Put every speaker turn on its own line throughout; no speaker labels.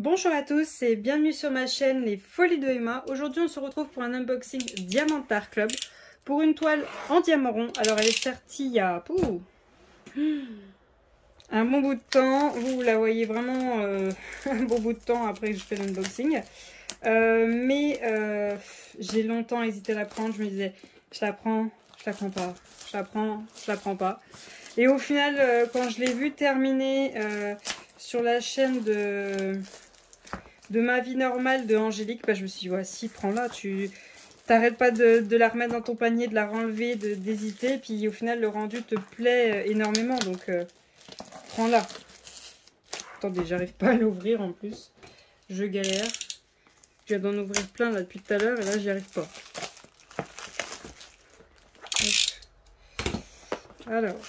Bonjour à tous et bienvenue sur ma chaîne Les Folies de Emma. Aujourd'hui on se retrouve pour un unboxing Diamantart Club pour une toile en diamant rond. Alors elle est sortie il y a un bon bout de temps. Vous la voyez vraiment un bon bout de temps après que je fais l'unboxing. J'ai longtemps hésité à la prendre. Je me disais je la prends, je la prends pas, je la prends, je la prends pas. Et au final quand je l'ai vue terminer sur la chaîne de ma vie normale de Angélique, bah, je me suis dit, voici, prends-la, tu t'arrêtes pas de la remettre dans ton panier, de la renlever, d'hésiter, puis au final le rendu te plaît énormément, donc prends-la. Attendez, j'arrive pas à l'ouvrir en plus, je galère. Je viens d'en ouvrir plein là depuis tout à l'heure et là j'y arrive pas. Hop. Alors,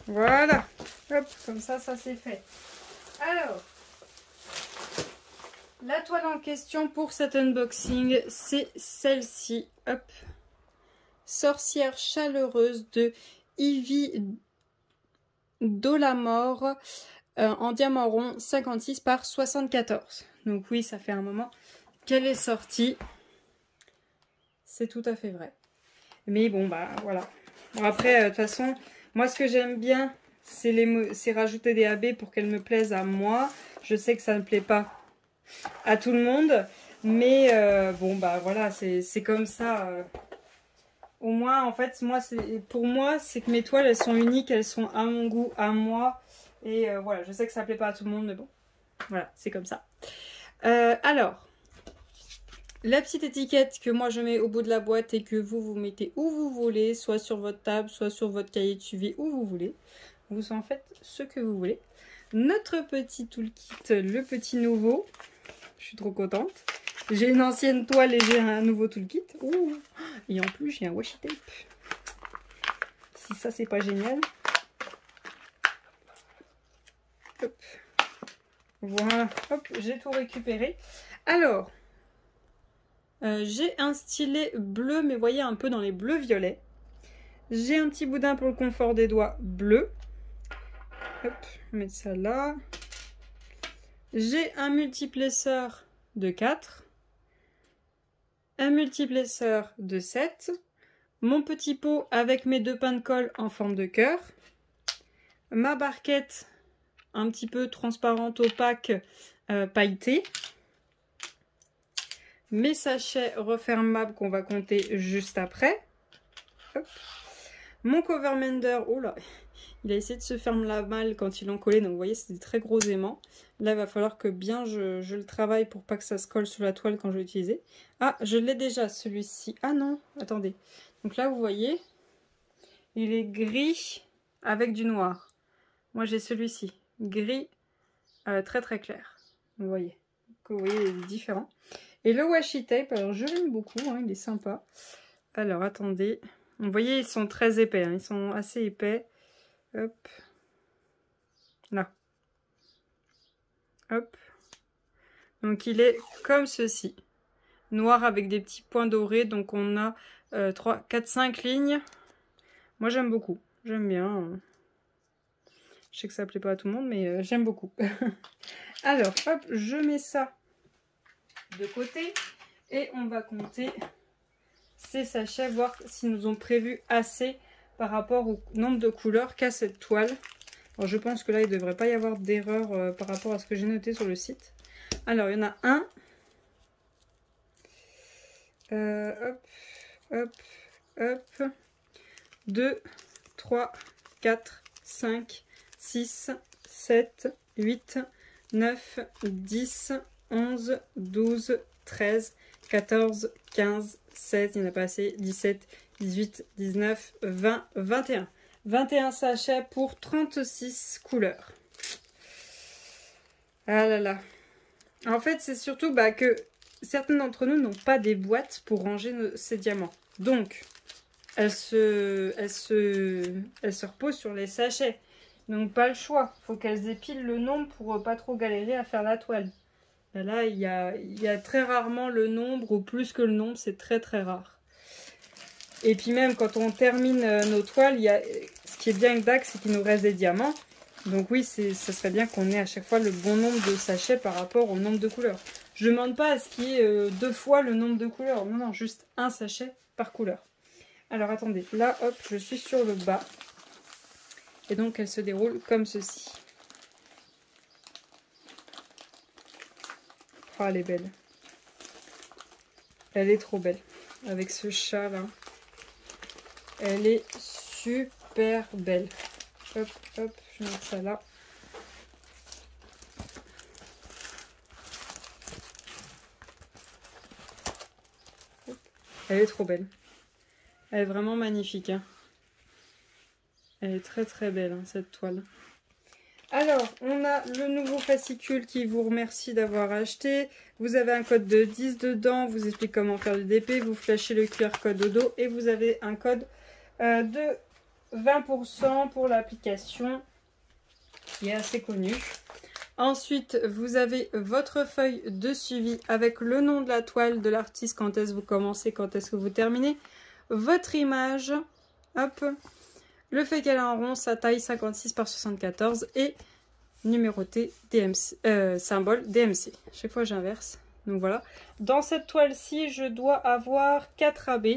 voilà, hop, comme ça c'est fait. Alors, la toile en question pour cet unboxing, c'est celle-ci. Hop. Sorcière chaleureuse de Ivy Dolamore en diamant rond 56 par 74. Donc oui, ça fait un moment qu'elle est sortie. C'est tout à fait vrai. Mais bon, bah voilà. Bon, après, de toute façon, moi ce que j'aime bien, c'est rajouter des AB pour qu'elles me plaisent à moi. Je sais que ça ne plaît pas à tout le monde, mais bon bah voilà, c'est comme ça. Au moins en fait pour moi c'est que mes toiles elles sont uniques, elles sont à mon goût, à moi, et voilà, je sais que ça plaît pas à tout le monde, mais bon voilà, c'est comme ça. Alors la petite étiquette que moi je mets au bout de la boîte et que vous mettez où vous voulez, soit sur votre table, soit sur votre cahier de suivi, où vous voulez, vous en faites ce que vous voulez. Notre petit toolkit, le petit nouveau. Je suis trop contente. J'ai une ancienne toile et j'ai un nouveau toolkit. Ouh. Et en plus, j'ai un washi tape. Si ça, c'est pas génial. Hop. Voilà. Hop, j'ai tout récupéré. Alors, j'ai un stylet bleu, mais vous voyez, un peu dans les bleus violets. J'ai un petit boudin pour le confort des doigts bleu. Hop, on va mettre ça là. J'ai un multiplesseur de 4, un multiplesseur de 7, mon petit pot avec mes 2 pains de colle en forme de cœur, ma barquette un petit peu transparente opaque pailletée, mes sachets refermables qu'on va compter juste après, hop. Mon cover mender, oh là, il a essayé de se faire la malle quand ils l'ont collé, donc vous voyez c'est des très gros aimants. Là il va falloir que bien je le travaille pour pas que ça se colle sur la toile quand je vais l'utiliser. Ah, je l'ai déjà celui-ci. Ah non, attendez. Donc là vous voyez, il est gris avec du noir. Moi j'ai celui-ci, gris très très clair. Vous voyez, il est différent. Et le washi tape, alors je l'aime beaucoup, hein, il est sympa. Alors attendez, vous voyez ils sont très épais, hein, ils sont assez épais. Hop, là, hop, donc il est comme ceci, noir avec des petits points dorés, donc on a 3, 4, 5 lignes. Moi j'aime beaucoup, j'aime bien, je sais que ça plaît pas à tout le monde, mais j'aime beaucoup. Alors, hop, je mets ça de côté, et on va compter ces sachets, voir s'ils nous ont prévu assez par rapport au nombre de couleurs qu'a cette toile. Alors, je pense que là, il ne devrait pas y avoir d'erreur par rapport à ce que j'ai noté sur le site. Alors, il y en a un. Hop, hop, hop. 2, 3, 4, 5, 6, 7, 8, 9, 10, 11, 12, 13, 14, 15, 16, il n'y en a pas assez, 17, 18, 19, 20, 21. 21 sachets pour 36 couleurs. Ah là là. En fait, c'est surtout que certains d'entre nous n'ont pas des boîtes pour ranger ces diamants. Donc, elles se reposent sur les sachets. Donc, pas le choix. Il faut qu'elles épilent le nombre pour pas trop galérer à faire la toile. Là, il y a très rarement le nombre ou plus que le nombre. C'est très très rare. Et puis même quand on termine nos toiles, ce qui est bien avec DAC, c'est qu'il nous reste des diamants. Donc oui, ça serait bien qu'on ait à chaque fois le bon nombre de sachets par rapport au nombre de couleurs. Je ne demande pas à ce qu'il y ait 2 fois le nombre de couleurs. Non, non, juste un sachet par couleur. Alors attendez, là, hop, je suis sur le bas. Et donc elle se déroule comme ceci. Oh, elle est belle. Elle est trop belle. Avec ce chat là. Elle est super belle. Hop, hop, je vais mettre ça là. Elle est trop belle. Elle est vraiment magnifique. Hein. Elle est très très belle, hein, cette toile. Alors, on a le nouveau fascicule qui vous remercie d'avoir acheté. Vous avez un code de 10 dedans, vous explique comment faire du DP, vous flashez le QR code au dos et vous avez un code de 20% pour l'application qui est assez connue. Ensuite, vous avez votre feuille de suivi avec le nom de la toile, de l'artiste, quand est-ce que vous commencez, quand est-ce que vous terminez. Votre image, hop, le fait qu'elle est en rond, sa taille 56 par 74 et numéroté DMC, symbole DMC. Chaque fois j'inverse. Donc voilà. Dans cette toile-ci, je dois avoir 4 AB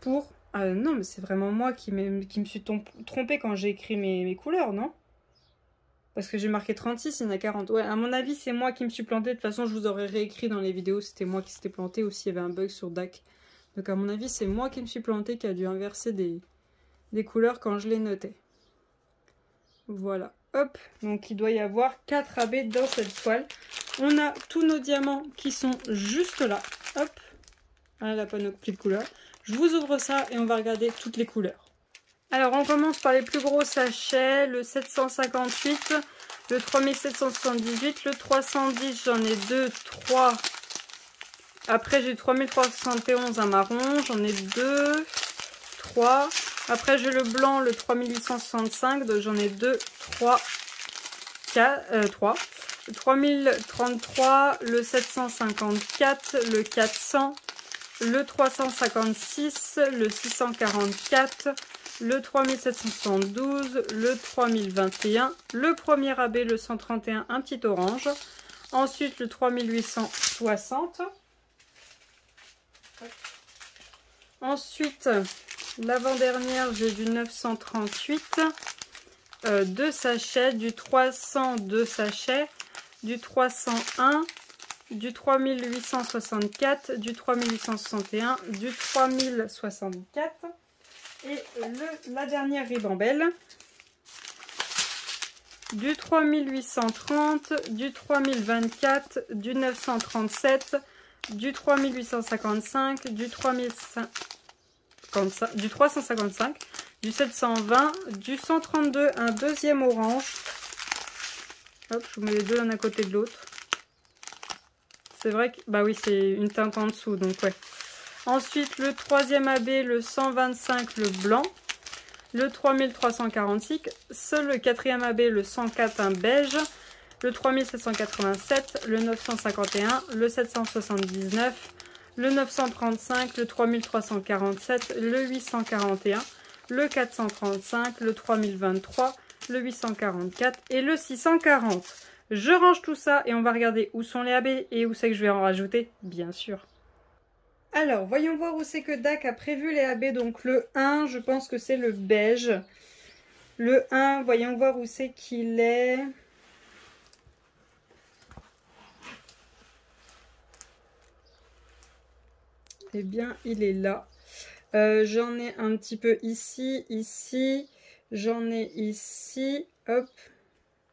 pour... non, mais c'est vraiment moi qui me suis trompée quand j'ai écrit mes couleurs, non? Parce que j'ai marqué 36, il y en a 40. Ouais, à mon avis, c'est moi qui me suis plantée. De toute façon, je vous aurais réécrit dans les vidéos. C'était moi qui s'était planté ou s'il y avait un bug sur DAC. Donc à mon avis, c'est moi qui me suis plantée qui a dû inverser des couleurs quand je les notais. Voilà. Hop. Donc il doit y avoir 4 AB dans cette toile. On a tous nos diamants qui sont juste là. Hop. Voilà la panoplie de couleurs. Je vous ouvre ça et on va regarder toutes les couleurs. Alors on commence par les plus gros sachets, le 758, le 3778, le 310, j'en ai 2, 3. Après j'ai le 3371 un marron, j'en ai 2, 3. Après j'ai le blanc, le 3865, donc j'en ai 2, 3, 4, 3. Le 3033, le 754, le 400, le 356, le 644, le 3772, le 3021, le premier AB, le 131, un petit orange. Ensuite, le 3860. Ensuite, l'avant-dernière, j'ai du 938, 2 sachets, du 300, 2 sachets, du 301, du 3864, du 3861, du 3064. Et la dernière ribambelle, du 3830, du 3024, du 937, du 3855, du 355, du 720, du 132, un deuxième orange. Hop, je vous mets les deux l'un à côté de l'autre. C'est vrai que, bah oui, c'est une teinte en dessous, donc ouais. Ensuite, le troisième AB, le 125, le blanc. Le 3346, le quatrième AB, le 104, un beige. Le 3787, le 951, le 779, le 935, le 3347, le 841, le 435, le 3023, le 844 et le 640. Je range tout ça et on va regarder où sont les AB et où c'est que je vais en rajouter, bien sûr. Alors, voyons voir où c'est que DAC a prévu les AB. Donc le 1, je pense que c'est le beige. Le 1, voyons voir où c'est qu'il est. Eh bien, il est là. J'en ai un petit peu ici, ici. J'en ai ici, hop,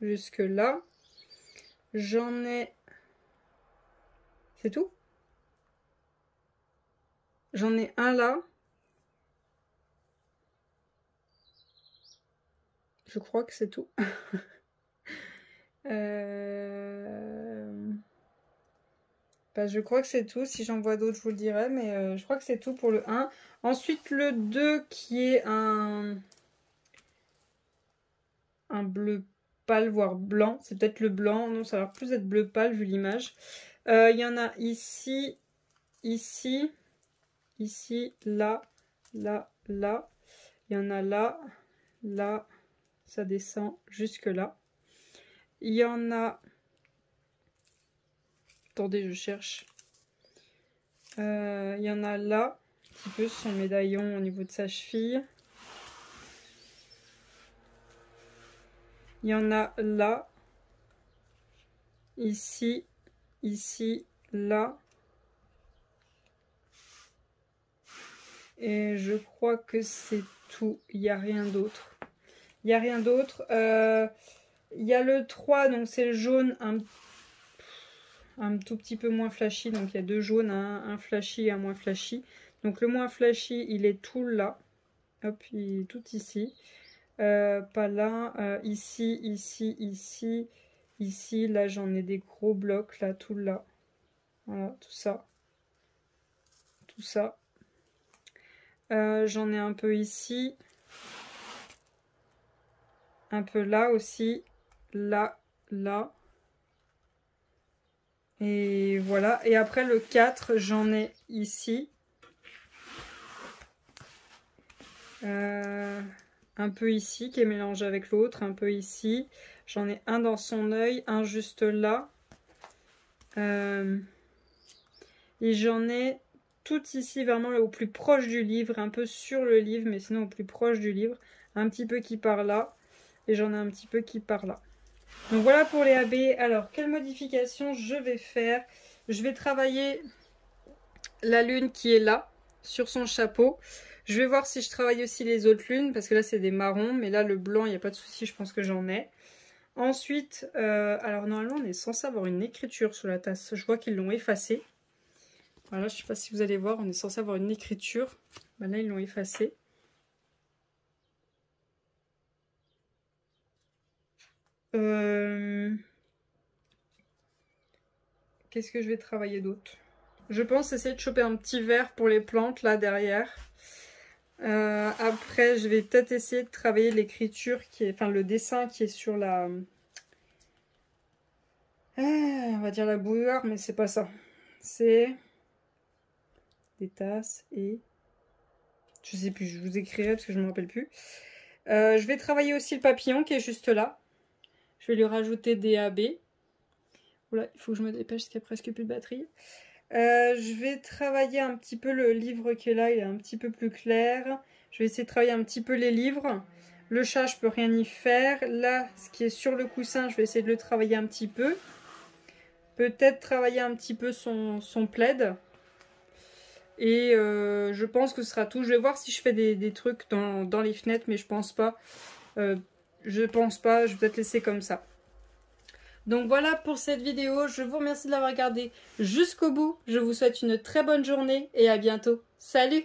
jusque là. J'en ai... C'est tout? J'en ai un là. Je crois que c'est tout. Bah, je crois que c'est tout. Si j'en vois d'autres, je vous le dirai. Mais je crois que c'est tout pour le 1. Ensuite, le 2 qui est un bleu pâle, voire blanc. C'est peut-être le blanc. Non, ça a l'air plus d'être bleu pâle vu l'image. Il y en a ici, ici, ici, là, là, là. Il y en a là, là, ça descend jusque là. Il y en a... Attendez, je cherche. Il y en a là, un petit peu sur son médaillon au niveau de sa cheville. Il y en a là, ici, ici, là. Et je crois que c'est tout. Il n'y a rien d'autre. Il n'y a rien d'autre. Il y a le 3, donc c'est le jaune un tout petit peu moins flashy. Donc il y a deux jaunes, un flashy et un moins flashy. Donc le moins flashy, il est tout là. Hop, il est tout ici. Pas là. Ici, ici, ici, ici. Là, j'en ai des gros blocs. Là, tout là. Voilà, tout ça. Tout ça. J'en ai un peu ici. Un peu là aussi. Là, là. Et voilà. Et après le 4, j'en ai ici. Un peu ici qui est mélangé avec l'autre. Un peu ici. J'en ai un dans son œil. Un juste là. Et j'en ai tout ici, vraiment au plus proche du livre. Un peu sur le livre, mais sinon au plus proche du livre. Un petit peu qui part là. Et j'en ai un petit peu qui part là. Donc voilà pour les AB. Alors, quelle modification je vais faire? Je vais travailler la lune qui est là, sur son chapeau. Je vais voir si je travaille aussi les autres lunes, parce que là c'est des marrons. Mais là le blanc, il n'y a pas de souci, je pense que j'en ai. Ensuite, alors normalement on est censé avoir une écriture sur la tasse. Je vois qu'ils l'ont effacée. Voilà, je ne sais pas si vous allez voir, on est censé avoir une écriture. Ben là ils l'ont effacée. Qu'est-ce que je vais travailler d'autre? Je pense essayer de choper un petit verre pour les plantes là derrière. Après je vais peut-être essayer de travailler l'écriture qui est, enfin le dessin qui est sur la... on va dire la bouilloire, mais c'est pas ça. C'est des tasses et... Je sais plus, je vous écrirai parce que je ne me rappelle plus. Je vais travailler aussi le papillon qui est juste là. Je vais lui rajouter des AB. Oula, il faut que je me dépêche parce qu'il n'y a presque plus de batterie. Je vais travailler un petit peu le livre qui est là, il est un petit peu plus clair. Je vais essayer de travailler un petit peu les livres. Le chat, je peux rien y faire. Là, ce qui est sur le coussin, je vais essayer de le travailler un petit peu. Peut-être travailler un petit peu son plaid. Et je pense que ce sera tout. Je vais voir si je fais des trucs dans les fenêtres, mais je pense pas. Je vais peut-être laisser comme ça. Donc voilà pour cette vidéo. Je vous remercie de l'avoir regardée jusqu'au bout. Je vous souhaite une très bonne journée et à bientôt. Salut!